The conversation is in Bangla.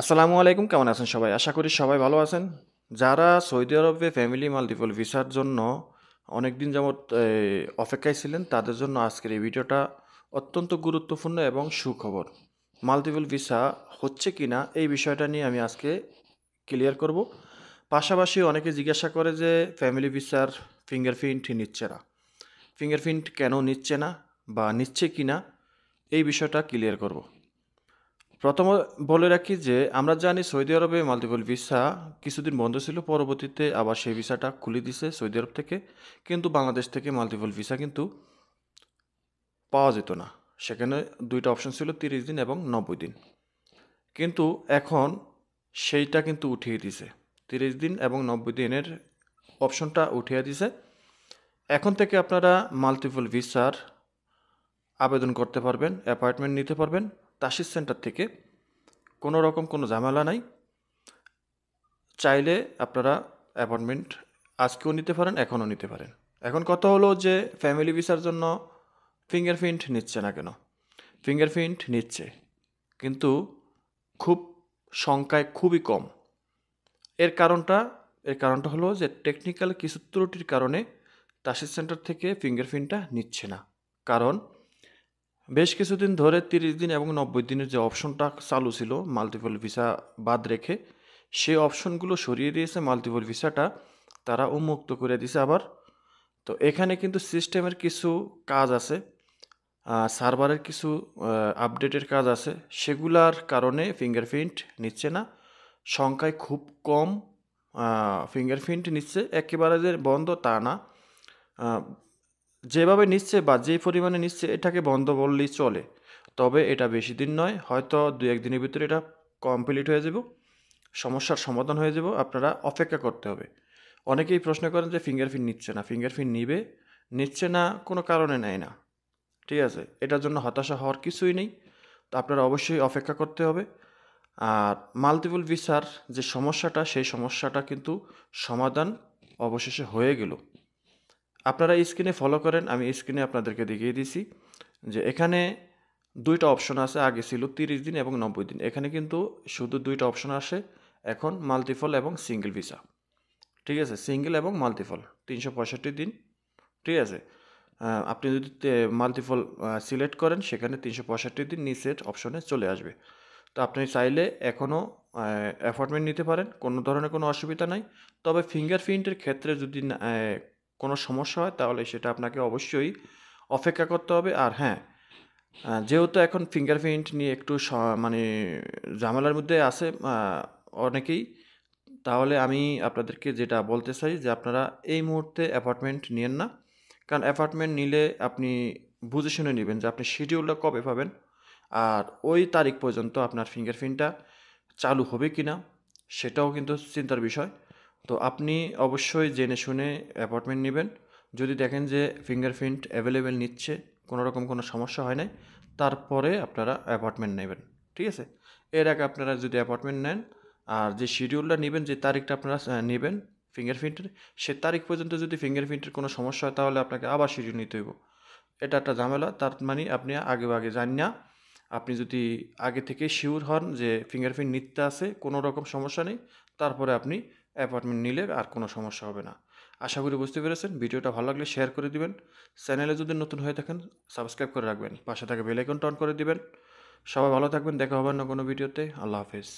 আসসালামু আলাইকুম, কেমন আছেন সবাই? আশা করি সবাই ভালো আছেন। যারা সৌদি আরবে ফ্যামিলি মাল্টিপল ভিসার জন্য অনেকদিন যাবৎ অপেক্ষায় ছিলেন, তাদের জন্য আজকের এই ভিডিওটা অত্যন্ত গুরুত্বপূর্ণ এবং সুখবর। মাল্টিপল ভিসা হচ্ছে কি না এই বিষয়টা নিয়ে আমি আজকে ক্লিয়ার করব। পাশাপাশি অনেকে জিজ্ঞাসা করে যে ফ্যামিলি ভিসার ফিঙ্গারপ্রিন্ট নিচ্ছে না। ফিঙ্গারপ্রিন্ট কেন নিচ্ছে না বা নিচ্ছে কি না এই বিষয়টা ক্লিয়ার করব। প্রথমে বলে রাখি যে আমরা জানি সৌদি আরবে মাল্টিপল ভিসা কিছুদিন বন্ধ ছিল, পরবর্তীতে আবার সেই ভিসাটা খুলে দিছে সৌদি আরব থেকে। কিন্তু বাংলাদেশ থেকে মাল্টিপল ভিসা কিন্তু পাওয়া যেত না। সেখানে দুইটা অপশন ছিল, 30 দিন এবং 90 দিন। কিন্তু এখন সেইটা কিন্তু উঠিয়ে দিছে, 30 দিন এবং 90 দিনের অপশনটা উঠিয়ে দিছে। এখন থেকে আপনারা মাল্টিপল ভিসার আবেদন করতে পারবেন, অ্যাপয়েন্টমেন্ট নিতে পারবেন তাসিস সেন্টার থেকে। কোনো রকম কোনো ঝামেলা নাই। চাইলে আপনারা অ্যাপয়েন্টমেন্ট আজকেও নিতে পারেন, এখনও নিতে পারেন। এখন কথা হলো যে ফ্যামিলি ভিসার জন্য ফিঙ্গারপ্রিন্ট নিচ্ছে না কেন? ফিঙ্গারপ্রিন্ট নিচ্ছে, কিন্তু খুব সংখ্যায় খুবই কম। এর কারণটা এর কারণটা হলো যে টেকনিক্যাল কিছু ত্রুটির কারণে তাসিস সেন্টার থেকে ফিঙ্গারপ্রিন্টটা নিচ্ছে না। কারণ বেশ কিছুদিন ধরে 30 দিন এবং 90 দিনের যে অপশনটা চালু ছিল মাল্টিপল ভিসা বাদ রেখে, সেই অপশনগুলো সরিয়ে দিয়েছে। মাল্টিপল ভিসাটা তারা উন্মুক্ত করে দিয়েছে আবার। তো এখানে কিন্তু সিস্টেমের কিছু কাজ আছে, সার্ভারের কিছু আপডেটের কাজ আছে, সেগুলার কারণে ফিঙ্গারপ্রিন্ট নিচ্ছে না। সংখ্যায় খুব কম ফিঙ্গারপ্রিন্ট নিচ্ছে, একেবারে যে বন্ধ তা না। আহ, যেভাবে নিচ্ছে বা যে পরিমাণে নিচ্ছে এটাকে বন্ধ বললেই চলে। তবে এটা বেশি দিন নয়, হয়তো 2-1 দিনের ভিতরে এটা কমপ্লিট হয়ে যাব, সমস্যার সমাধান হয়ে যাব। আপনারা অপেক্ষা করতে হবে। অনেকেই প্রশ্ন করেন যে ফিঙ্গারপ্রিন্ট নিচ্ছে না, ফিঙ্গারপ্রিন্ট নিবে, নিচ্ছে না কোনো কারণে নেয় না। ঠিক আছে, এটার জন্য হতাশা হওয়ার কিছুই নেই। তো আপনারা অবশ্যই অপেক্ষা করতে হবে। আর মাল্টিপল ভিসার যে সমস্যাটা, সেই সমস্যাটা কিন্তু সমাধান অবশেষে হয়ে গেল। আপনারা স্ক্রিনে ফলো করেন, আমি স্ক্রিনে আপনাদেরকে দেখিয়ে দিছি যে এখানে দুইটা অপশন আছে। আগে ছিল 30 দিন এবং 90 দিন, এখানে কিন্তু শুধু দুইটা অপশন আসে এখন, মাল্টিপল এবং সিঙ্গেল ভিসা। ঠিক আছে, সিঙ্গেল এবং মাল্টিপল 365 দিন। ঠিক আছে, আপনি যদি মাল্টিপল সিলেক্ট করেন সেখানে 365 দিন নিচের অপশনে চলে আসবে। তো আপনি চাইলে এখনও অ্যাপয়েন্টমেন্ট নিতে পারেন, কোনো ধরনের কোনো অসুবিধা নাই। তবে ফিঙ্গারপ্রিন্টের ক্ষেত্রে যদি কোনো সমস্যা হয় তাহলে সেটা আপনাকে অবশ্যই অপেক্ষা করতে হবে। আর হ্যাঁ, যেহেতু এখন ফিঙ্গারপ্রিন্ট নিয়ে একটু মানে ঝামেলার মধ্যে আছে অনেকেই, তাহলে আমি আপনাদেরকে যেটা বলতে চাই যে আপনারা এই মুহূর্তে অ্যাপয়েন্টমেন্ট নিয়েন না। কারণ অ্যাপয়েন্টমেন্ট নিলে আপনি বুঝে শুনে নেবেন যে আপনি শিডিউলটা কবে পাবেন, আর ওই তারিখ পর্যন্ত আপনার ফিঙ্গারপ্রিন্টটা চালু হবে কি না সেটাও কিন্তু চিন্তার বিষয়। তো আপনি অবশ্যই জেনে শুনে অ্যাপয়েন্টমেন্ট নেবেন। যদি দেখেন যে ফিঙ্গারপ্রিন্ট অ্যাভেলেবেল নিচ্ছে, কোনো রকম কোনো সমস্যা হয় নাই, তারপরে আপনারা অ্যাপয়েন্টমেন্ট নেবেন। ঠিক আছে, এর আগে আপনারা যদি অ্যাপয়েন্টমেন্ট নেন আর যে শিডিউলটা নেবেন, যে তারিখটা আপনারা নেবেন ফিঙ্গারপ্রিন্টের, সে তারিখ পর্যন্ত যদি ফিঙ্গারপ্রিন্টের কোনো সমস্যা হয় তাহলে আপনাকে আবার শিডিউল নিতে হইব। এটা একটা ঝামেলা। তার মানে আপনি আগে আগে জানেন না। আপনি যদি আগে থেকে শিওর হন যে ফিঙ্গারপ্রিন্ট নিতে আছে, কোনো রকম সমস্যা নেই, তারপরে আপনি অ্যাপয়েন্টমেন্ট নিলে আর কোনো সমস্যা হবে না। আশা করি বুঝতে পেরেছেন। ভিডিওটা ভালো লাগলে শেয়ার করে দিবেন। চ্যানেলে যদি নতুন হয়ে থাকেন সাবস্ক্রাইব করে রাখবেন, পাশে থাকা বেল আইকনটা অন করে দিবেন। সবাই ভালো থাকবেন, দেখা হবে না কোনো ভিডিওতে। আল্লাহ হাফেজ।